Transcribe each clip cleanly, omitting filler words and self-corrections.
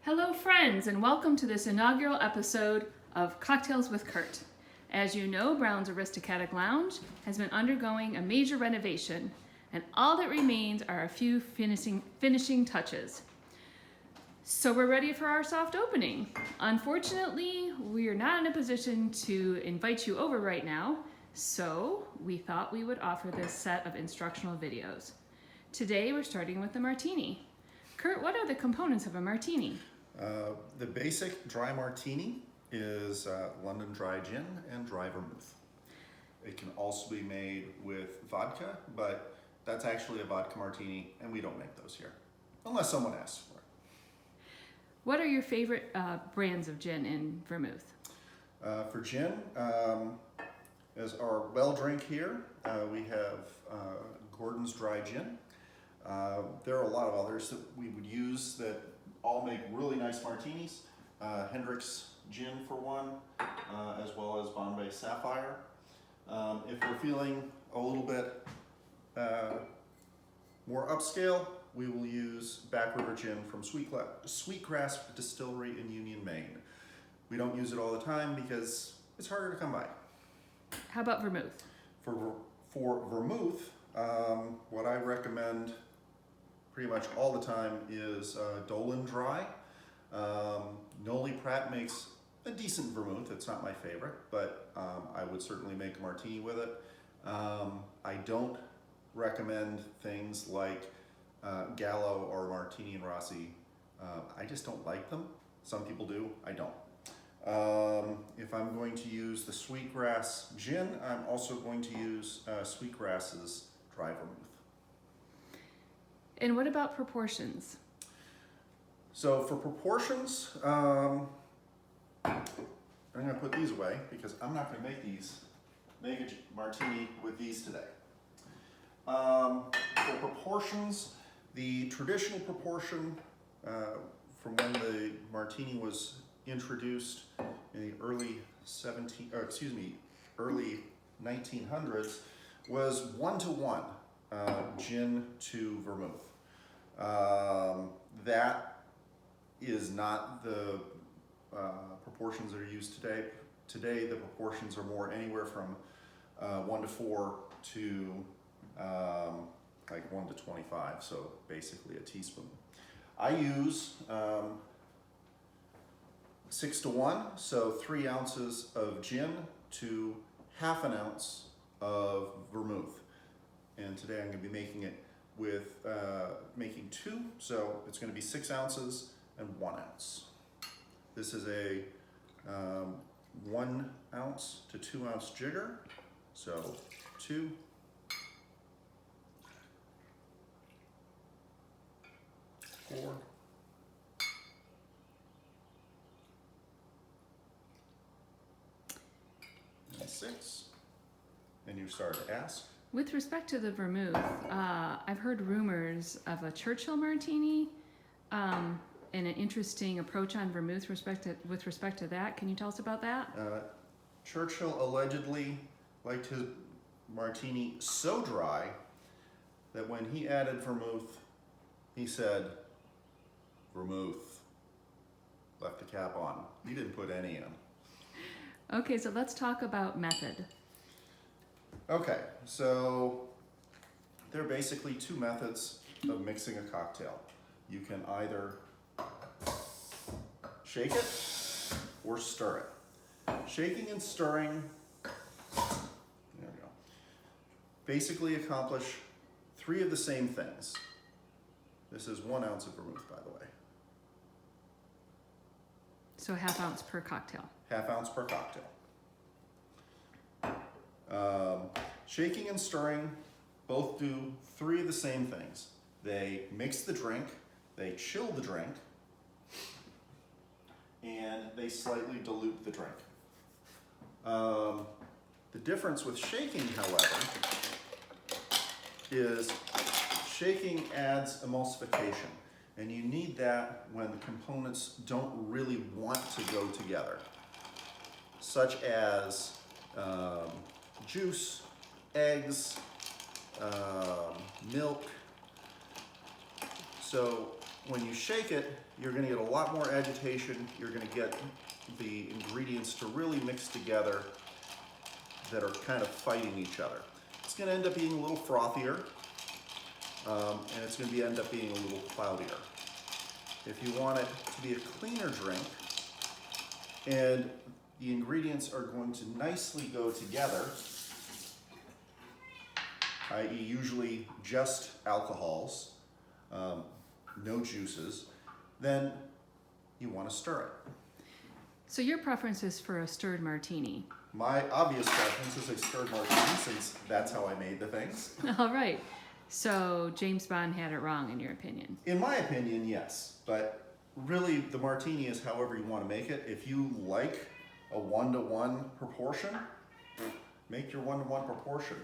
Hello friends, and welcome to this inaugural episode of Cocktails with Kurt. As you know, Brown's Aristocratic Lounge has been undergoing a major renovation, and all that remains are a few finishing touches. So we're ready for our soft opening. Unfortunately, we are not in a position to invite you over right now, so we thought we would offer this set of instructional videos. Today we're starting with the Martini. Kurt, what are the components of a Martini? The basic dry martini is London dry gin and dry vermouth. It can also be made with vodka, but that's actually a vodka martini, and we don't make those here, unless someone asks for it. What are your favorite brands of gin and vermouth? For gin, as our well drink here, we have Gordon's dry gin. There are a lot of others that we would use that all make really nice martinis. Hendrick's gin for one, as well as Bombay Sapphire. If we're feeling a little bit more upscale, we will use Back River gin from Sweetgrass Distillery in Union, Maine. We don't use it all the time because it's harder to come by. How about vermouth? For vermouth, what I recommend pretty much all the time is Dolin dry. Noilly Pratt makes a decent vermouth. It's not my favorite, but I would certainly make a martini with it. I don't recommend things like Gallo or Martini and Rossi. I just don't like them. Some people do, I don't. If I'm going to use the Sweetgrass gin, I'm also going to use Sweetgrass's dry vermouth. And what about proportions? So for proportions, I'm going to put these away because I'm not going to make a martini with these today. For proportions, the traditional proportion from when the martini was introduced in the early 1900s was 1-to-1 gin to vermouth. That is not the proportions that are used today. Today the proportions are more anywhere from 1-to-4 to like 1-to-25, so basically a teaspoon. I use 6-to-1, so 3 ounces of gin to half an ounce of vermouth. And today I'm going to be making it with making 2, so it's going to be 6 ounces and 1 ounce. This is a 1 ounce to 2 ounce jigger, so 2, 4, and 6, and you start to ask. With respect to the vermouth, I've heard rumors of a Churchill martini and an interesting approach on vermouth with respect to that. Can you tell us about that? Churchill allegedly liked his martini so dry that when he added vermouth, he said, "Vermouth." Left the cap on. He didn't put any in. Okay, so let's talk about method. Okay, so there are basically 2 methods of mixing a cocktail. You can either shake it or stir it. Shaking and stirring, there we go, basically accomplish 3 of the same things. This is 1 ounce of vermouth, by the way. So ½ ounce per cocktail. ½ ounce per cocktail. Shaking and stirring both do 3 of the same things. They mix the drink, they chill the drink, and they slightly dilute the drink. The difference with shaking, however, is shaking adds emulsification, and you need that when the components don't really want to go together, such as juice, eggs, milk. So when you shake it, you're going to get a lot more agitation. You're going to get the ingredients to really mix together that are kind of fighting each other. It's going to end up being a little frothier, and it's going to end up being a little cloudier. If you want it to be a cleaner drink, and the ingredients are going to nicely go together, i.e. usually just alcohols, no juices, then you want to stir it. So your preference is for a stirred martini. My obvious preference is a stirred martini, since that's how I made the things. All right. So James Bond had it wrong, in your opinion. In my opinion, yes. But really, the martini is however you want to make it. If you like a 1-to-1 proportion, make your 1-to-1 proportion.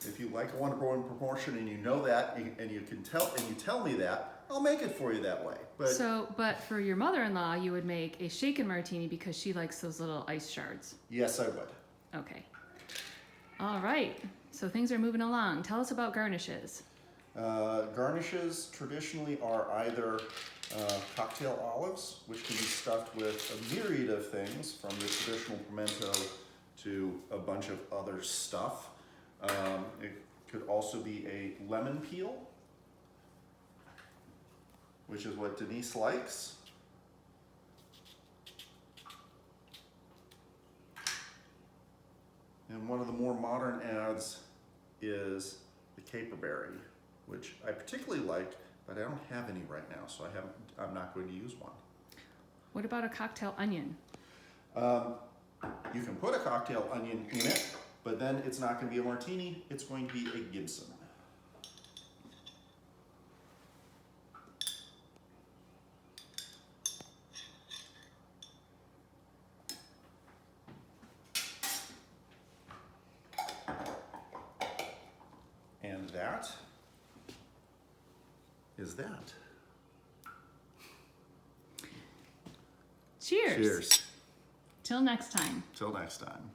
If you like a 1-to-1 proportion and you know that, and you tell me that, I'll make it for you that way. But for your mother-in-law, you would make a shaken martini because she likes those little ice shards. Yes, I would. Okay. All right. So things are moving along. Tell us about garnishes. Garnishes traditionally are either cocktail olives, which can be stuffed with a myriad of things, from the traditional pimento to a bunch of other stuff. It could also be a lemon peel, which is what Denise likes. And one of the more modern adds is the caperberry, which I particularly like, but I don't have any right now, so I'm not going to use one. What about a cocktail onion? You can put a cocktail onion in it, but then it's not going to be a martini, it's going to be a Gibson. And that is that. Cheers. Cheers. Till next time. Till next time.